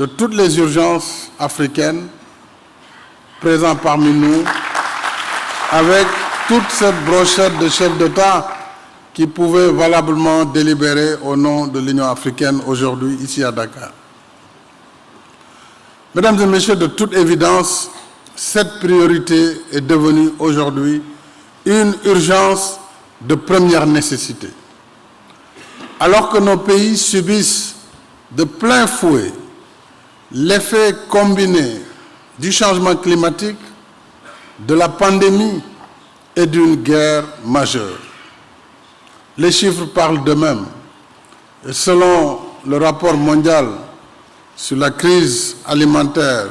de toutes les urgences africaines présentes parmi nous, avec toute cette brochette de chefs d'État qui pouvaient valablement délibérer au nom de l'Union africaine aujourd'hui, ici à Dakar. Mesdames et messieurs, de toute évidence, cette priorité est devenue aujourd'hui une urgence de première nécessité. Alors que nos pays subissent de plein fouet l'effet combiné du changement climatique, de la pandémie et d'une guerre majeure. Les chiffres parlent d'eux-mêmes. Et selon le rapport mondial sur la crise alimentaire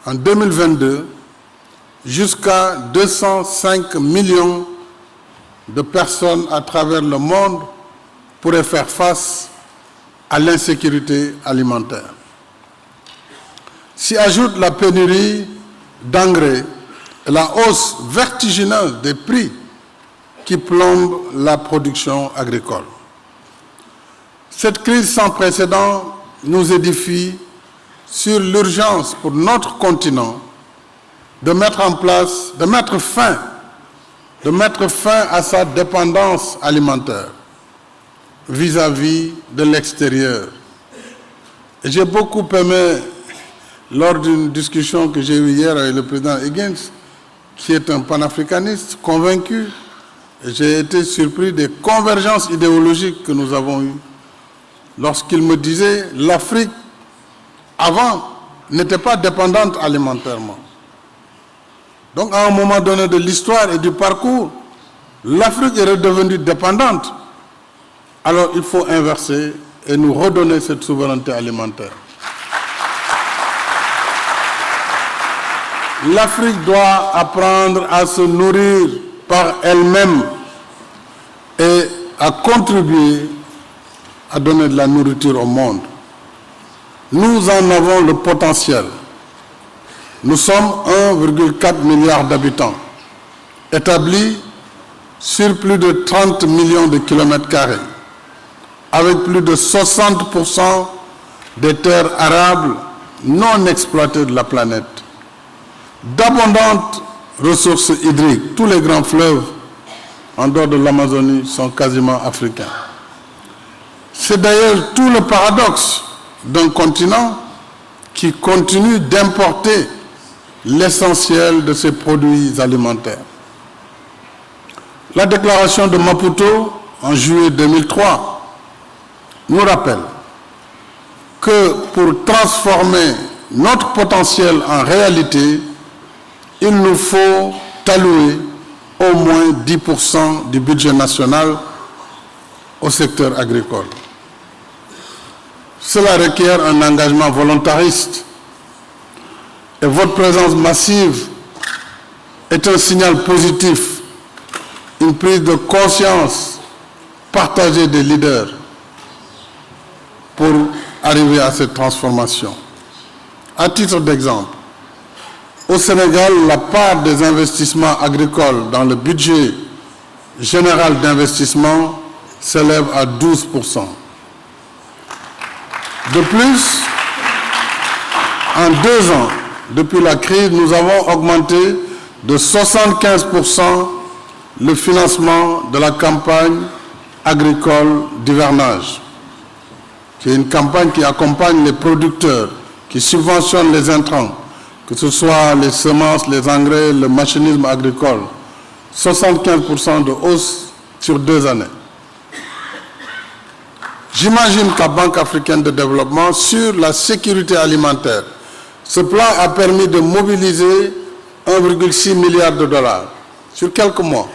en 2022, jusqu'à 205 millions de personnes à travers le monde pourraient faire face à l'insécurité alimentaire. S'y ajoute la pénurie d'engrais et la hausse vertigineuse des prix qui plombe la production agricole. Cette crise sans précédent nous édifie sur l'urgence pour notre continent de mettre fin à sa dépendance alimentaire vis-à-vis de l'extérieur. J'ai beaucoup aimé, lors d'une discussion que j'ai eue hier avec le président Higgins, qui est un panafricaniste convaincu, j'ai été surpris des convergences idéologiques que nous avons eues lorsqu'il me disait que l'Afrique, avant, n'était pas dépendante alimentairement. Donc, à un moment donné de l'histoire et du parcours, l'Afrique est redevenue dépendante. Alors, il faut inverser et nous redonner cette souveraineté alimentaire. L'Afrique doit apprendre à se nourrir par elle-même et à contribuer à donner de la nourriture au monde. Nous en avons le potentiel. Nous sommes 1,4 milliard d'habitants, établis sur plus de 30 millions de kilomètres carrés, avec plus de 60% des terres arables non exploitées de la planète, d'abondantes ressources hydriques. Tous les grands fleuves en dehors de l'Amazonie sont quasiment africains. C'est d'ailleurs tout le paradoxe d'un continent qui continue d'importer l'essentiel de ses produits alimentaires. La déclaration de Maputo en juillet 2003 nous rappelle que pour transformer notre potentiel en réalité, il nous faut allouer au moins 10% du budget national au secteur agricole. Cela requiert un engagement volontariste et votre présence massive est un signal positif, une prise de conscience partagée des leaders pour arriver à cette transformation. À titre d'exemple, au Sénégal, la part des investissements agricoles dans le budget général d'investissement s'élève à 12%. De plus, en 2 ans, depuis la crise, nous avons augmenté de 75% le financement de la campagne agricole d'hivernage, qui est une campagne qui accompagne les producteurs, qui subventionne les intrants, que ce soit les semences, les engrais, le machinisme agricole. 75% de hausse sur 2 années. J'imagine qu'à Banque africaine de développement, sur la sécurité alimentaire, ce plan a permis de mobiliser 1,6 milliard de dollars sur quelques mois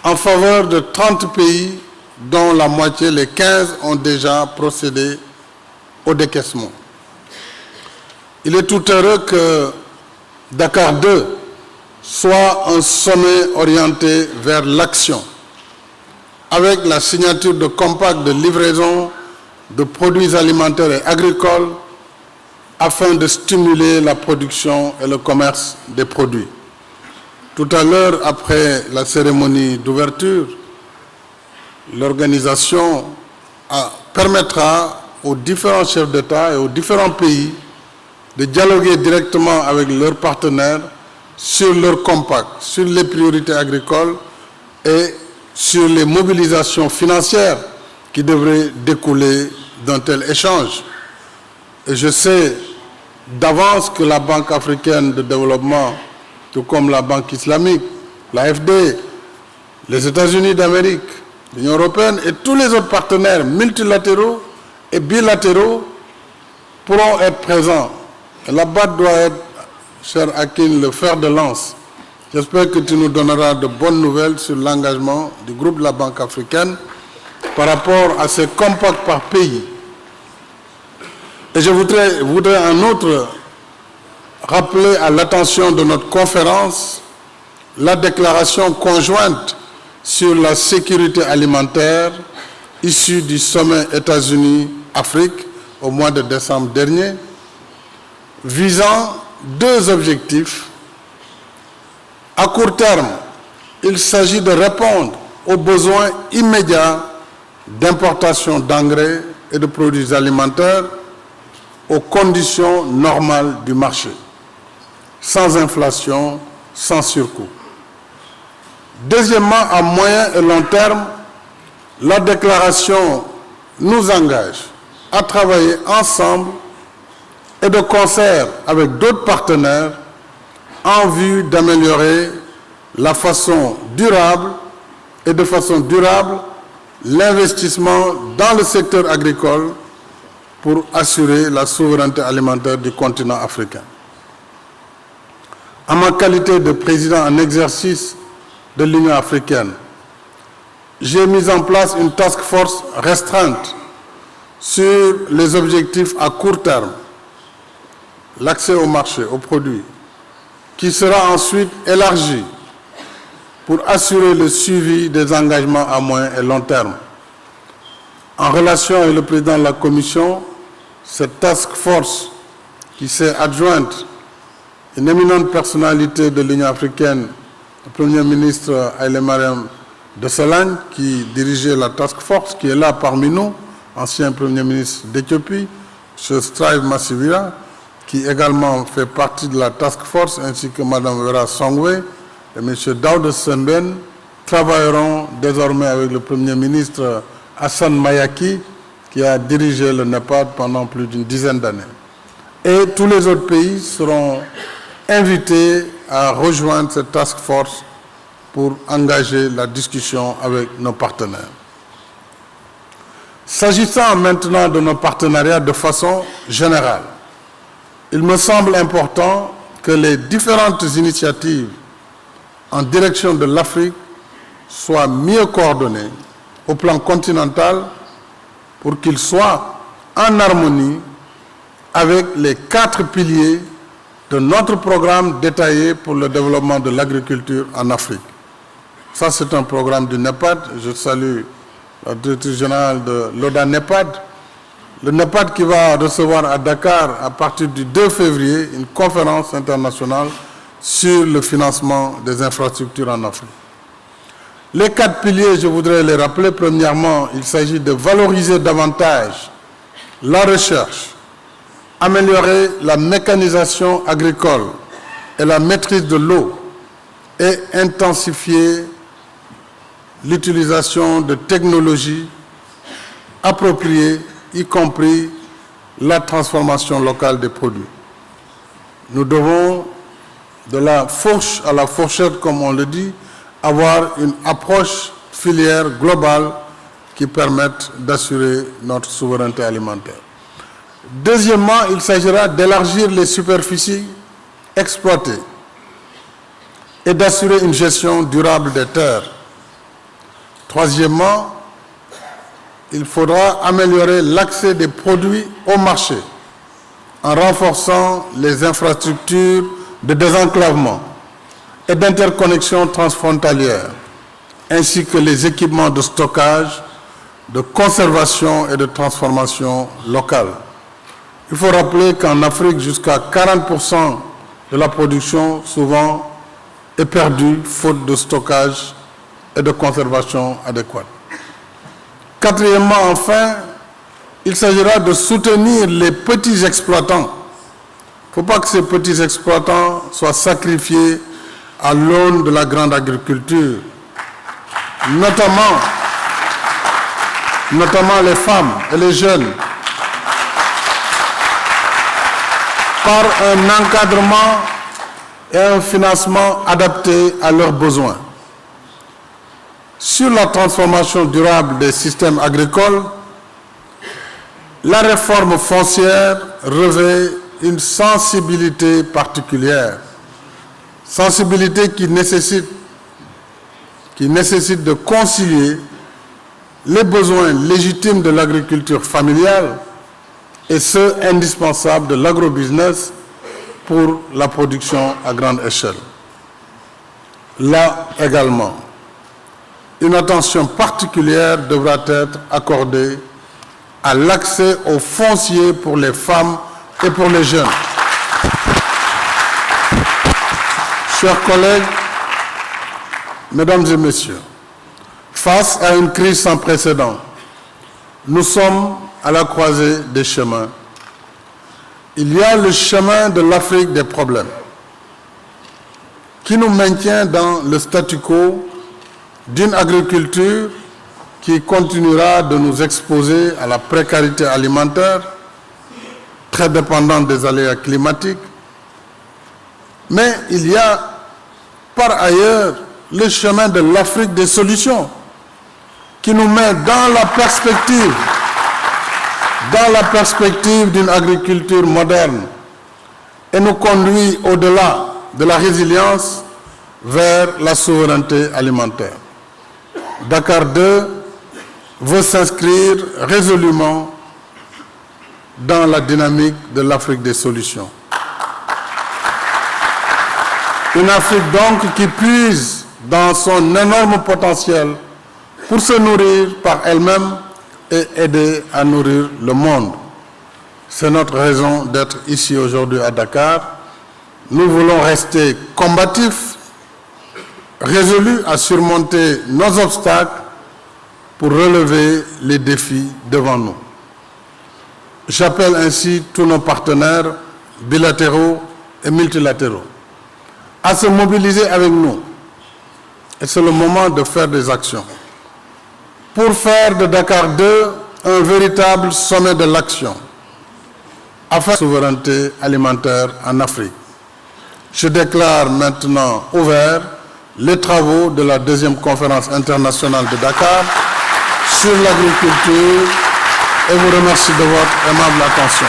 en faveur de 30 pays dont la moitié, les 15, ont déjà procédé au décaissement. Il est tout heureux que Dakar 2 soit un sommet orienté vers l'action, avec la signature de compacts de livraison de produits alimentaires et agricoles afin de stimuler la production et le commerce des produits. Tout à l'heure, après la cérémonie d'ouverture, l'organisation permettra aux différents chefs d'État et aux différents pays de dialoguer directement avec leurs partenaires sur leur compact, sur les priorités agricoles et sur les mobilisations financières qui devraient découler d'un tel échange. Et je sais d'avance que la Banque africaine de développement, tout comme la Banque islamique, l'AFD, les États-Unis d'Amérique, l'Union européenne et tous les autres partenaires multilatéraux et bilatéraux pourront être présents. Et la BAD doit être, cher Hakim, le fer de lance. J'espère que tu nous donneras de bonnes nouvelles sur l'engagement du groupe de la Banque africaine par rapport à ces compacts par pays. Et je voudrais en outre rappeler à l'attention de notre conférence la déclaration conjointe sur la sécurité alimentaire issue du sommet États-Unis-Afrique au mois de décembre dernier, visant deux objectifs. À court terme, il s'agit de répondre aux besoins immédiats d'importation d'engrais et de produits alimentaires aux conditions normales du marché, sans inflation, sans surcoût. Deuxièmement, à moyen et long terme, la déclaration nous engage à travailler ensemble et de concert avec d'autres partenaires en vue d'améliorer la façon durable et de façon durable l'investissement dans le secteur agricole pour assurer la souveraineté alimentaire du continent africain. En ma qualité de président en exercice de l'Union africaine, j'ai mis en place une task force restreinte sur les objectifs à court terme, l'accès au marché, aux produits, qui sera ensuite élargie pour assurer le suivi des engagements à moyen et long terme. En relation avec le président de la Commission, cette task force qui s'est adjointe une éminente personnalité de l'Union africaine, le Premier ministre Haïlé Mariam Desalegn, qui dirigeait la task force, qui est là parmi nous, ancien Premier ministre d'Éthiopie, M. Strive Massivira, qui également fait partie de la task force, ainsi que Mme Vera Songwe et M. Daouda Semben, travailleront désormais avec le Premier ministre Hassan Mayaki, qui a dirigé le NEPAD pendant plus d'une dizaine d'années. Et tous les autres pays seront invités à rejoindre cette task force pour engager la discussion avec nos partenaires. S'agissant maintenant de nos partenariats de façon générale, il me semble important que les différentes initiatives en direction de l'Afrique soient mieux coordonnées au plan continental pour qu'ils soient en harmonie avec les 4 piliers de notre programme détaillé pour le développement de l'agriculture en Afrique. Ça, c'est un programme du NEPAD. Je salue la directrice générale de l'ODA-NEPAD. Le NEPAD qui va recevoir à Dakar, à partir du 2 février, une conférence internationale sur le financement des infrastructures en Afrique. Les 4 piliers, je voudrais les rappeler. Premièrement, il s'agit de valoriser davantage la recherche, améliorer la mécanisation agricole et la maîtrise de l'eau et intensifier l'utilisation de technologies appropriées, y compris la transformation locale des produits. Nous devons, de la fourche à la fourchette, comme on le dit, avoir une approche filière globale qui permette d'assurer notre souveraineté alimentaire. Deuxièmement, il s'agira d'élargir les superficies exploitées et d'assurer une gestion durable des terres. Troisièmement, il faudra améliorer l'accès des produits au marché en renforçant les infrastructures de désenclavement et d'interconnexion transfrontalière, ainsi que les équipements de stockage, de conservation et de transformation locale. Il faut rappeler qu'en Afrique, jusqu'à 40% de la production, souvent, est perdue faute de stockage et de conservation adéquate. Quatrièmement, enfin, il s'agira de soutenir les petits exploitants. Il ne faut pas que ces petits exploitants soient sacrifiés à l'aune de la grande agriculture, notamment les femmes et les jeunes, par un encadrement et un financement adaptés à leurs besoins. Sur la transformation durable des systèmes agricoles, la réforme foncière revêt une sensibilité particulière, sensibilité qui nécessite de concilier les besoins légitimes de l'agriculture familiale et ceux indispensables de l'agrobusiness pour la production à grande échelle. Là également, une attention particulière devra être accordée à l'accès au foncier pour les femmes et pour les jeunes. Chers collègues, mesdames et messieurs, face à une crise sans précédent, nous sommes à la croisée des chemins. Il y a le chemin de l'Afrique des problèmes, qui nous maintient dans le statu quo d'une agriculture qui continuera de nous exposer à la précarité alimentaire, très dépendante des aléas climatiques. Mais il y a par ailleurs le chemin de l'Afrique des solutions, qui nous met dans la perspective d'une agriculture moderne et nous conduit au-delà de la résilience vers la souveraineté alimentaire. Dakar 2 veut s'inscrire résolument dans la dynamique de l'Afrique des solutions. Une Afrique donc qui puise dans son énorme potentiel pour se nourrir par elle-même et aider à nourrir le monde. C'est notre raison d'être ici aujourd'hui à Dakar. Nous voulons rester combatifs, résolus à surmonter nos obstacles pour relever les défis devant nous. J'appelle ainsi tous nos partenaires bilatéraux et multilatéraux à se mobiliser avec nous. Et c'est le moment de faire des actions pour faire de Dakar 2 un véritable sommet de l'action afin de la souveraineté alimentaire en Afrique. Je déclare maintenant ouverts les travaux de la deuxième conférence internationale de Dakar sur l'agriculture et vous remercie de votre aimable attention.